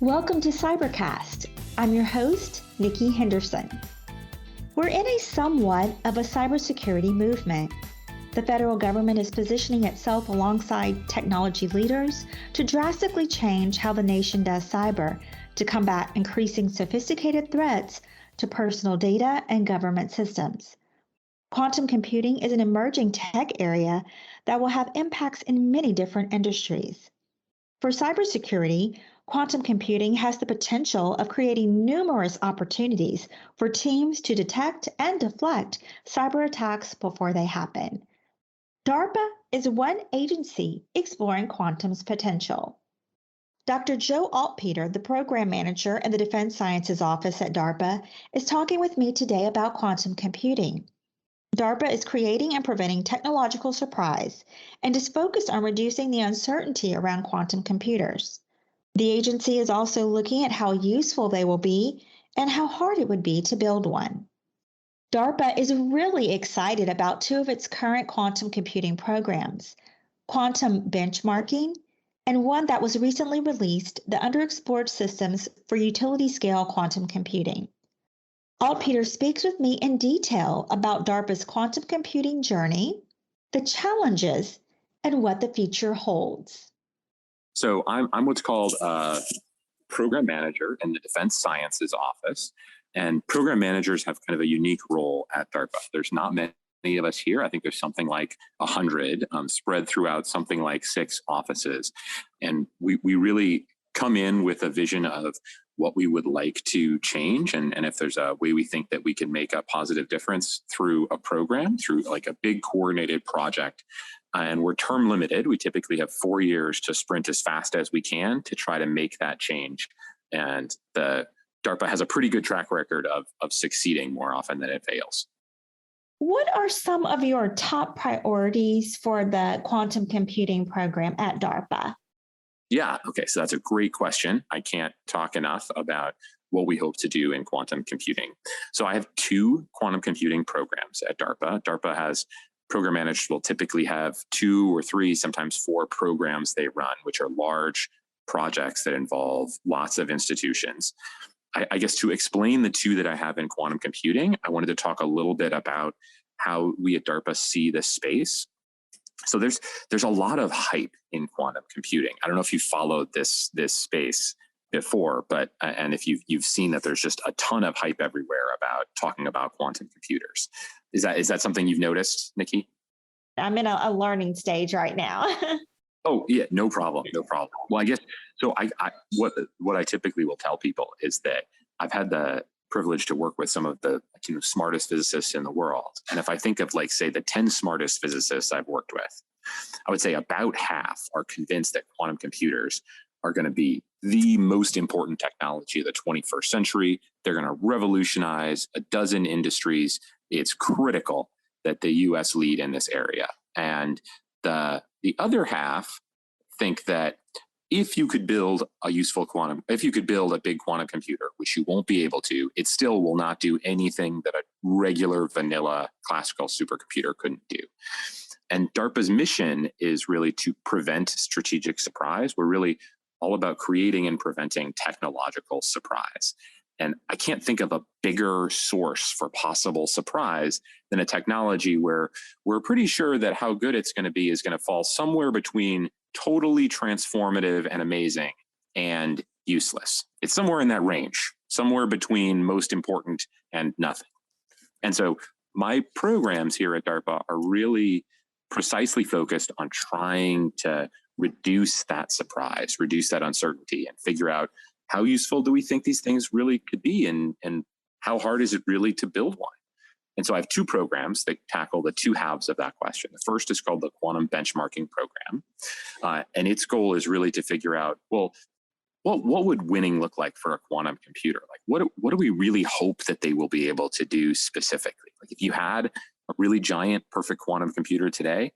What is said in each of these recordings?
Welcome to Cybercast. I'm your host, Nikki Henderson. We're in a somewhat of a cybersecurity movement. The federal government is positioning itself alongside technology leaders to drastically change how the nation does cyber to combat increasing sophisticated threats to personal data and government systems. Quantum computing is an emerging tech area that will have impacts in many different industries. For cybersecurity, quantum computing has the potential of creating numerous opportunities for teams to detect and deflect cyber attacks before they happen. DARPA is one agency exploring quantum's potential. Dr. Joe Altepeter, the program manager in the Defense Sciences Office at DARPA, is talking with me today about quantum computing. DARPA is creating and preventing technological surprise and is focused on reducing the uncertainty around quantum computers. The agency is also looking at how useful they will be and how hard it would be to build one. DARPA is really excited about two of its current quantum computing programs, quantum benchmarking, and one that was recently released, the Underexplored Systems for Utility-Scale Quantum Computing. Altepeter speaks with me in detail about DARPA's quantum computing journey, the challenges, and what the future holds. So I'm what's called a program manager in the Defense Sciences Office, and program managers have kind of a unique role at DARPA. There's not many of us here. I think there's something like 100 spread throughout something like 6 offices. And we really come in with a vision of what we would like to change. And if there's a way we think that we can make a positive difference through a program, through like a big coordinated project. And we're term limited. We typically have 4 years to sprint as fast as we can to try to make that change. And the DARPA has a pretty good track record of succeeding more often than it fails. What are some of your top priorities for the quantum computing program at DARPA? Yeah, okay, so that's a great question. I can't talk enough about what we hope to do in quantum computing. So I have 2 quantum computing programs at DARPA. DARPA has program managers will typically have 2 or 3, sometimes 4 programs they run, which are large projects that involve lots of institutions. I guess to explain the 2 that I have in quantum computing, I wanted to talk a little bit about how we at DARPA see this space. So there's a lot of hype in quantum computing. I don't know if you followed this space before, but and if you've seen that there's just a ton of hype everywhere about talking about quantum computers. Is that something you've noticed, Nikki? I'm in a learning stage right now. Oh yeah, no problem. Well, I guess so. What I typically will tell people is that I've had the privilege to work with some of the smartest physicists in the world, and if I think of say the 10 smartest physicists I've worked with, I would say about half are convinced that quantum computers are going to be the most important technology of the 21st century. They're going to revolutionize a dozen industries. It's critical that the U.S. lead in this area. And the other half think that if you could build a big quantum computer, which you won't be able to, it still will not do anything that a regular vanilla classical supercomputer couldn't do. And DARPA's mission is really to prevent strategic surprise. We're really all about creating and preventing technological surprise. And I can't think of a bigger source for possible surprise than a technology where we're pretty sure that how good it's going to be is going to fall somewhere between totally transformative and amazing and useless. It's somewhere in that range, somewhere between most important and nothing. And so my programs here at DARPA are really precisely focused on trying to reduce that surprise, reduce that uncertainty, and figure out how useful do we think these things really could be, and how hard is it really to build one? And so I have 2 programs that tackle the 2 halves of that question. The first is called the Quantum Benchmarking Program. And its goal is really to figure out, well, what would winning look like for a quantum computer? Like, what do we really hope that they will be able to do specifically? Like, if you had a really giant, perfect quantum computer today,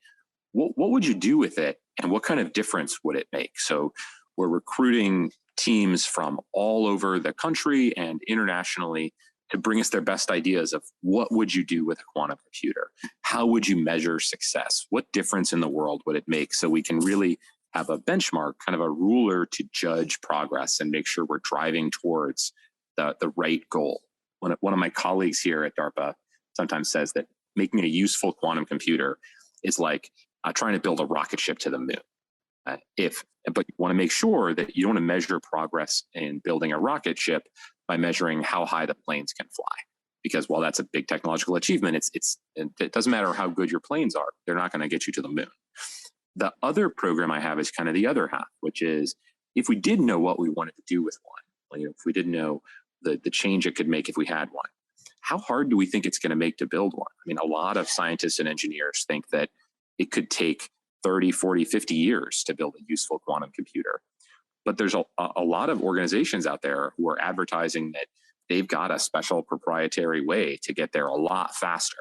what would you do with it? And what kind of difference would it make? So we're recruiting teams from all over the country and internationally to bring us their best ideas of what would you do with a quantum computer? How would you measure success? What difference in the world would it make? So we can really have a benchmark, kind of a ruler to judge progress and make sure we're driving towards the right goal. One of my colleagues here at DARPA sometimes says that making a useful quantum computer is like trying to build a rocket ship to the moon. But you want to make sure that you don't want to measure progress in building a rocket ship by measuring how high the planes can fly. Because while that's a big technological achievement, it doesn't matter how good your planes are, they're not going to get you to the moon. The other program I have is kind of the other half, which is if we did know what we wanted to do with one, if we didn't know the change it could make if we had one, how hard do we think it's going to make to build one? I mean, a lot of scientists and engineers think that it could take 30, 40, 50 years to build a useful quantum computer. But there's a lot of organizations out there who are advertising that they've got a special proprietary way to get there a lot faster.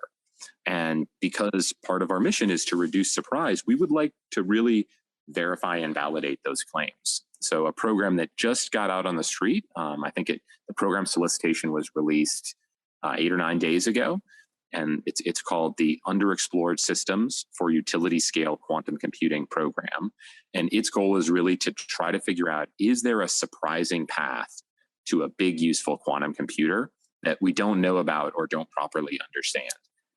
And because part of our mission is to reduce surprise, we would like to really verify and validate those claims. So a program that just got out on the street, I think the program solicitation was released 8 or 9 days ago. And it's called the Underexplored Systems for Utility Scale Quantum Computing Program. And its goal is really to try to figure out, is there a surprising path to a big useful quantum computer that we don't know about or don't properly understand?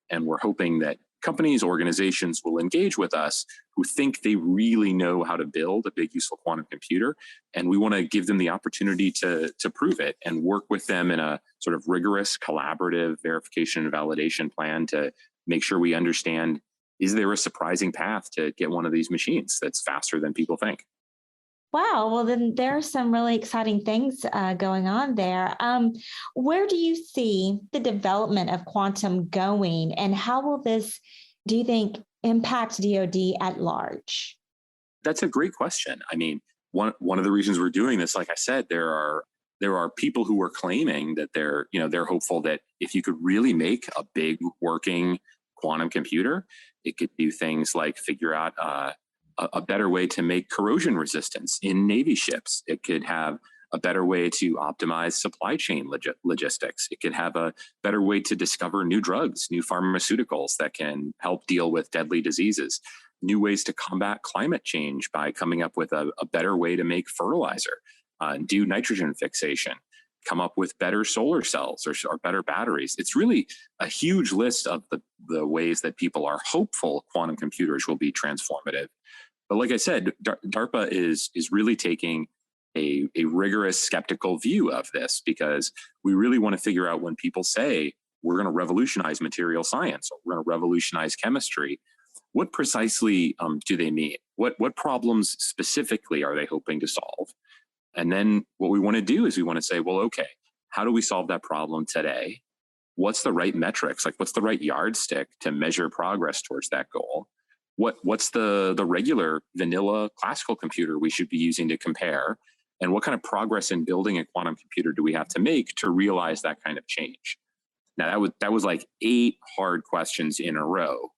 And we're hoping that companies, organizations will engage with us who think they really know how to build a big useful quantum computer. And we want to give them the opportunity to prove it and work with them in a sort of rigorous collaborative verification and validation plan to make sure we understand, is there a surprising path to get one of these machines that's faster than people think? Wow. Well, then there are some really exciting things going on there. Where do you see the development of quantum going, and how will this, do you think, impact DoD at large? That's a great question. I mean, one of the reasons we're doing this, like I said, there are people who are claiming that they're hopeful that if you could really make a big working quantum computer, it could do things like figure out a better way to make corrosion resistance in Navy ships. It could have a better way to optimize supply chain logistics. It could have a better way to discover new drugs, new pharmaceuticals that can help deal with deadly diseases, new ways to combat climate change by coming up with a better way to make fertilizer, do nitrogen fixation, come up with better solar cells or better batteries. It's really a huge list of the ways that people are hopeful quantum computers will be transformative. But like I said, DARPA is really taking a rigorous skeptical view of this, because we really want to figure out, when people say we're going to revolutionize material science or we're going to revolutionize chemistry, what precisely do they mean? What problems specifically are they hoping to solve? And then what we want to do is we want to say, well, okay, how do we solve that problem today? What's the right metrics? Like, what's the right yardstick to measure progress towards that goal? What's the regular vanilla classical computer we should be using to compare? And what kind of progress in building a quantum computer do we have to make to realize that kind of change? Now, that was like 8 hard questions in a row.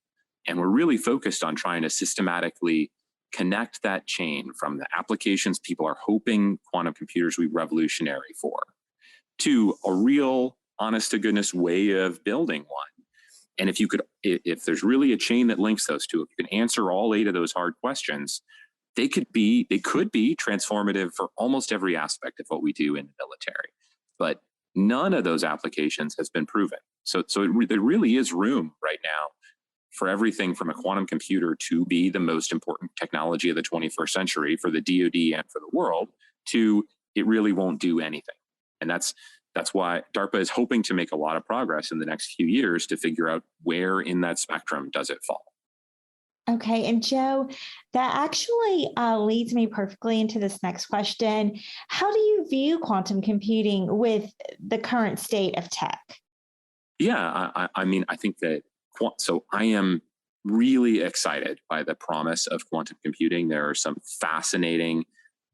And we're really focused on trying to systematically connect that chain from the applications people are hoping quantum computers will be revolutionary for, to a real, honest to goodness way of building one. And if there's really a chain that links those two, if you can answer all 8 of those hard questions, they could be transformative for almost every aspect of what we do in the military. But none of those applications has been proven. So there really is room right now for everything from a quantum computer to be the most important technology of the 21st century for the DoD and for the world, to it really won't do anything. And that's why DARPA is hoping to make a lot of progress in the next few years to figure out where in that spectrum does it fall. Okay. And Joe, that actually leads me perfectly into this next question. How do you view quantum computing with the current state of tech? Yeah, I mean, I think that, so I am really excited by the promise of quantum computing. There are some fascinating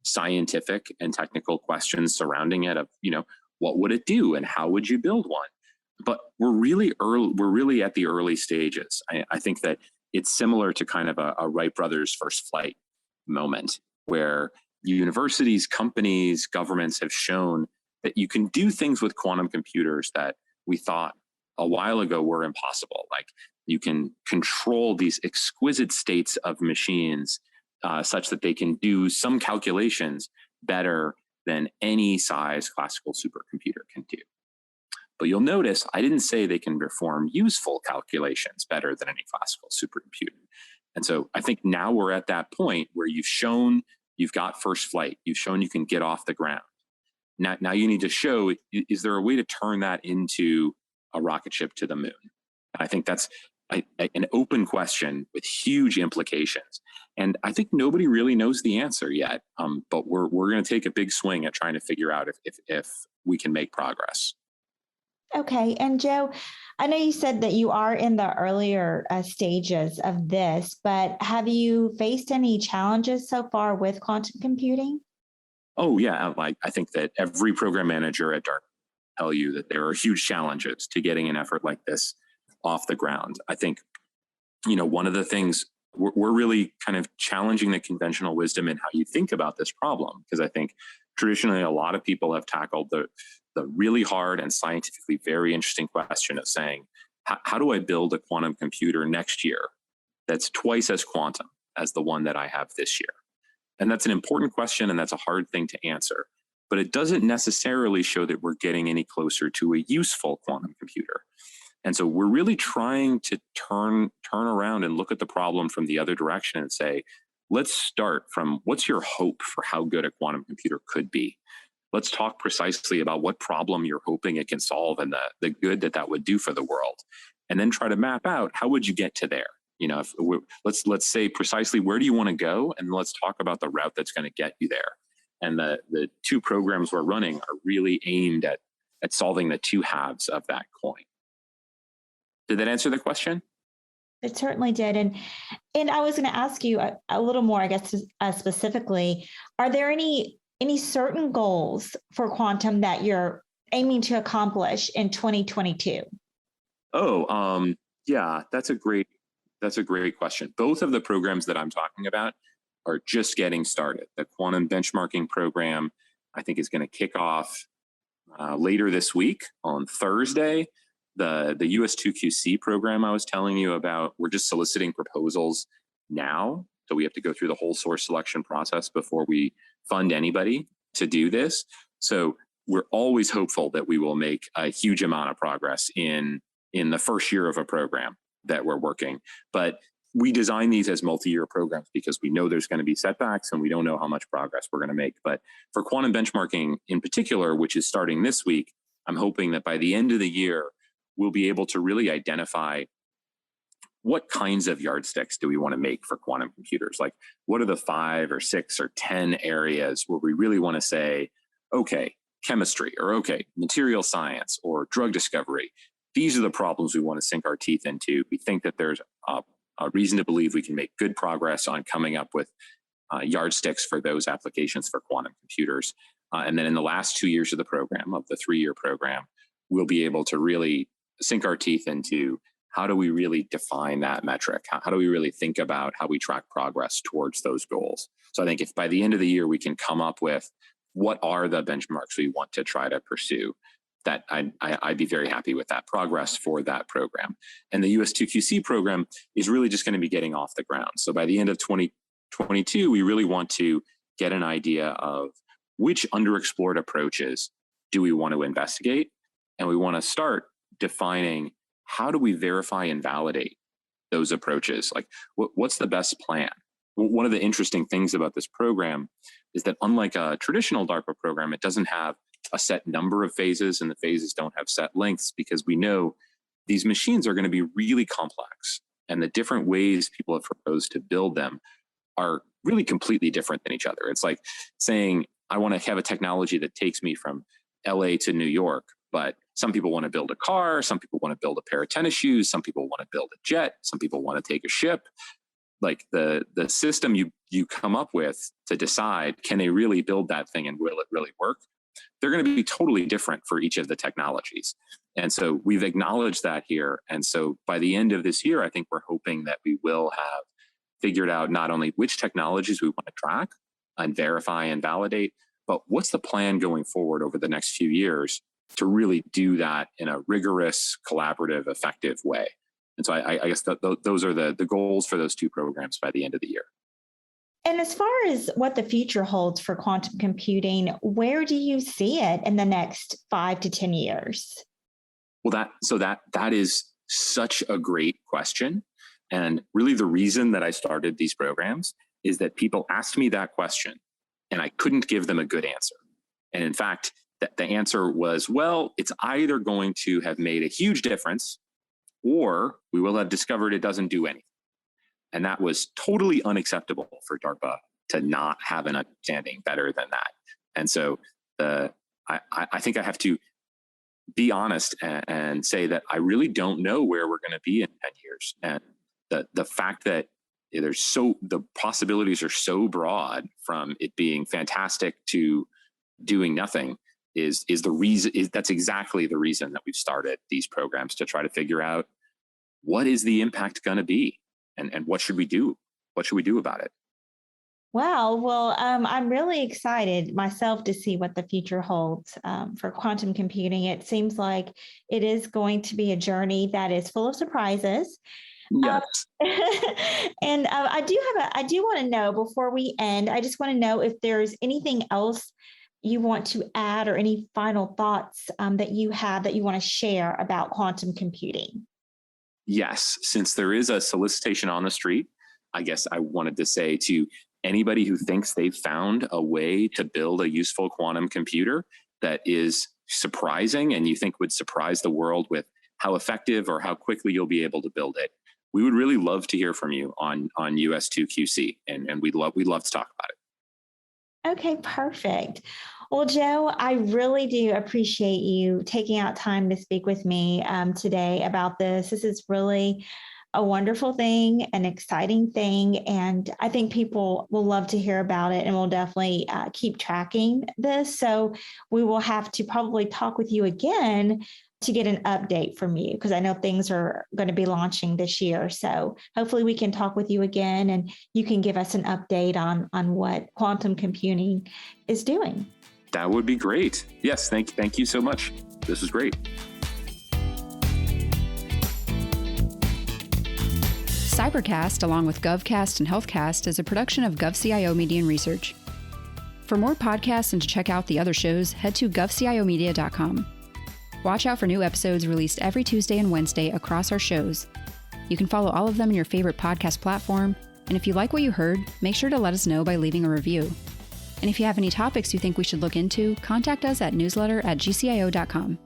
scientific and technical questions surrounding it of, what would it do and how would you build one? But we're really at the early stages. I think that it's similar to kind of a Wright brothers first flight moment, where universities, companies, governments have shown that you can do things with quantum computers that we thought a while ago were impossible. Like, you can control these exquisite states of machines such that they can do some calculations better than any size classical supercomputer can do. But you'll notice I didn't say they can perform useful calculations better than any classical supercomputer. And so I think now we're at that point where you've shown you've got first flight, you've shown you can get off the ground. Now you need to show, is there a way to turn that into a rocket ship to the moon? And I think that's an open question with huge implications. And I think nobody really knows the answer yet, but we're going to take a big swing at trying to figure out if we can make progress. Okay. And Joe, I know you said that you are in the earlier stages of this, but have you faced any challenges so far with quantum computing? Oh, yeah. I think that every program manager at DARPA will tell you that there are huge challenges to getting an effort like this off the ground. I think, one of the things we're really kind of challenging the conventional wisdom in how you think about this problem, because I think traditionally a lot of people have tackled the really hard and scientifically very interesting question of saying, how do I build a quantum computer next year that's twice as quantum as the one that I have this year? And that's an important question, and that's a hard thing to answer. But it doesn't necessarily show that we're getting any closer to a useful quantum computer. And so we're really trying to turn around and look at the problem from the other direction and say, let's start from what's your hope for how good a quantum computer could be? Let's talk precisely about what problem you're hoping it can solve and the good that would do for the world. And then try to map out, how would you get to there? Let's say precisely where do you want to go? And let's talk about the route that's going to get you there. And the two programs we're running are really aimed at solving the two halves of that coin. Did that answer the question? It certainly did. And I was going to ask you a little more, I guess, specifically, are there any certain goals for quantum that you're aiming to accomplish in 2022? Yeah, that's a great question. Both of the programs that I'm talking about are just getting started. The quantum benchmarking program, I think, is going to kick off later this week on Thursday. The US 2QC program I was telling you about, we're just soliciting proposals now. So we have to go through the whole source selection process before we fund anybody to do this. So we're always hopeful that we will make a huge amount of progress in the first year of a program that we're working. But we design these as multi-year programs because we know there's going to be setbacks and we don't know how much progress we're going to make. But for quantum benchmarking in particular, which is starting this week, I'm hoping that by the end of the year, we'll be able to really identify what kinds of yardsticks do we want to make for quantum computers? Like, what are the 5 or 6 or 10 areas where we really want to say, okay, chemistry, or okay, material science, or drug discovery. These are the problems we want to sink our teeth into. We think that there's a reason to believe we can make good progress on coming up with yardsticks for those applications for quantum computers. And then in the last 2 years of the program, of the 3-year program, we'll be able to really sink our teeth into how do we really define that metric? How do we really think about how we track progress towards those goals? So I think if by the end of the year we can come up with what are the benchmarks we want to try to pursue, that I'd be very happy with that progress for that program. And the US 2QC program is really just going to be getting off the ground. So by the end of 2022, we really want to get an idea of which underexplored approaches do we want to investigate. And we want to start defining how do we verify and validate those approaches? Like, what's the best plan? One of the interesting things about this program is that unlike a traditional DARPA program, it doesn't have a set number of phases, and the phases don't have set lengths, because we know these machines are going to be really complex, and the different ways people have proposed to build them are really completely different than each other. It's like saying, I want to have a technology that takes me from LA to New York, but some people want to build a car, some people want to build a pair of tennis shoes, some people want to build a jet, some people want to take a ship. Like the system you come up with to decide, can they really build that thing and will it really work? They're going to be totally different for each of the technologies. And so we've acknowledged that here. And so by the end of this year, I think we're hoping that we will have figured out not only which technologies we want to track and verify and validate, but what's the plan going forward over the next few years to really do that in a rigorous, collaborative, effective way. And so I guess those are the goals for those two programs by the end of the year. And as far as what the future holds for quantum computing, where do you see it in the next 5 to 10 years? Well, that is such a great question. And really the reason that I started these programs is that people asked me that question and I couldn't give them a good answer. And in fact, the answer was, well, it's either going to have made a huge difference or we will have discovered it doesn't do anything. And that was totally unacceptable for DARPA to not have an understanding better than that. And so I think I have to be honest and say that I really don't know where we're going to be in 10 years. And the fact that the possibilities are so broad, from it being fantastic to doing nothing, is the reason. That's exactly the reason that we've started these programs, to try to figure out what is the impact going to be, and what should we do? What should we do about it? Well, I'm really excited myself to see what the future holds for quantum computing. It seems like it is going to be a journey that is full of surprises. Yes. And I do want to know, before we end, I just want to know if there's anything else you want to add, or any final thoughts that you have that you want to share about quantum computing. Yes, since there is a solicitation on the street, I guess I wanted to say to anybody who thinks they've found a way to build a useful quantum computer that is surprising and you think would surprise the world with how effective or how quickly you'll be able to build it, we would really love to hear from you on US2QC, and we'd love to talk about it. Okay, perfect. Well, Joe, I really do appreciate you taking out time to speak with me today about this. This is really a wonderful thing, an exciting thing, and I think people will love to hear about it, and we'll definitely keep tracking this. So we will have to probably talk with you again to get an update from you, because I know things are going to be launching this year. So hopefully we can talk with you again and you can give us an update on what quantum computing is doing. That would be great. Yes, thank you so much. This was great. Cybercast, along with GovCast and HealthCast, is a production of GovCIO Media and Research. For more podcasts and to check out the other shows, head to govciomedia.com. Watch out for new episodes released every Tuesday and Wednesday across our shows. You can follow all of them in your favorite podcast platform, and if you like what you heard, make sure to let us know by leaving a review. And if you have any topics you think we should look into, contact us at newsletter@gcio.com.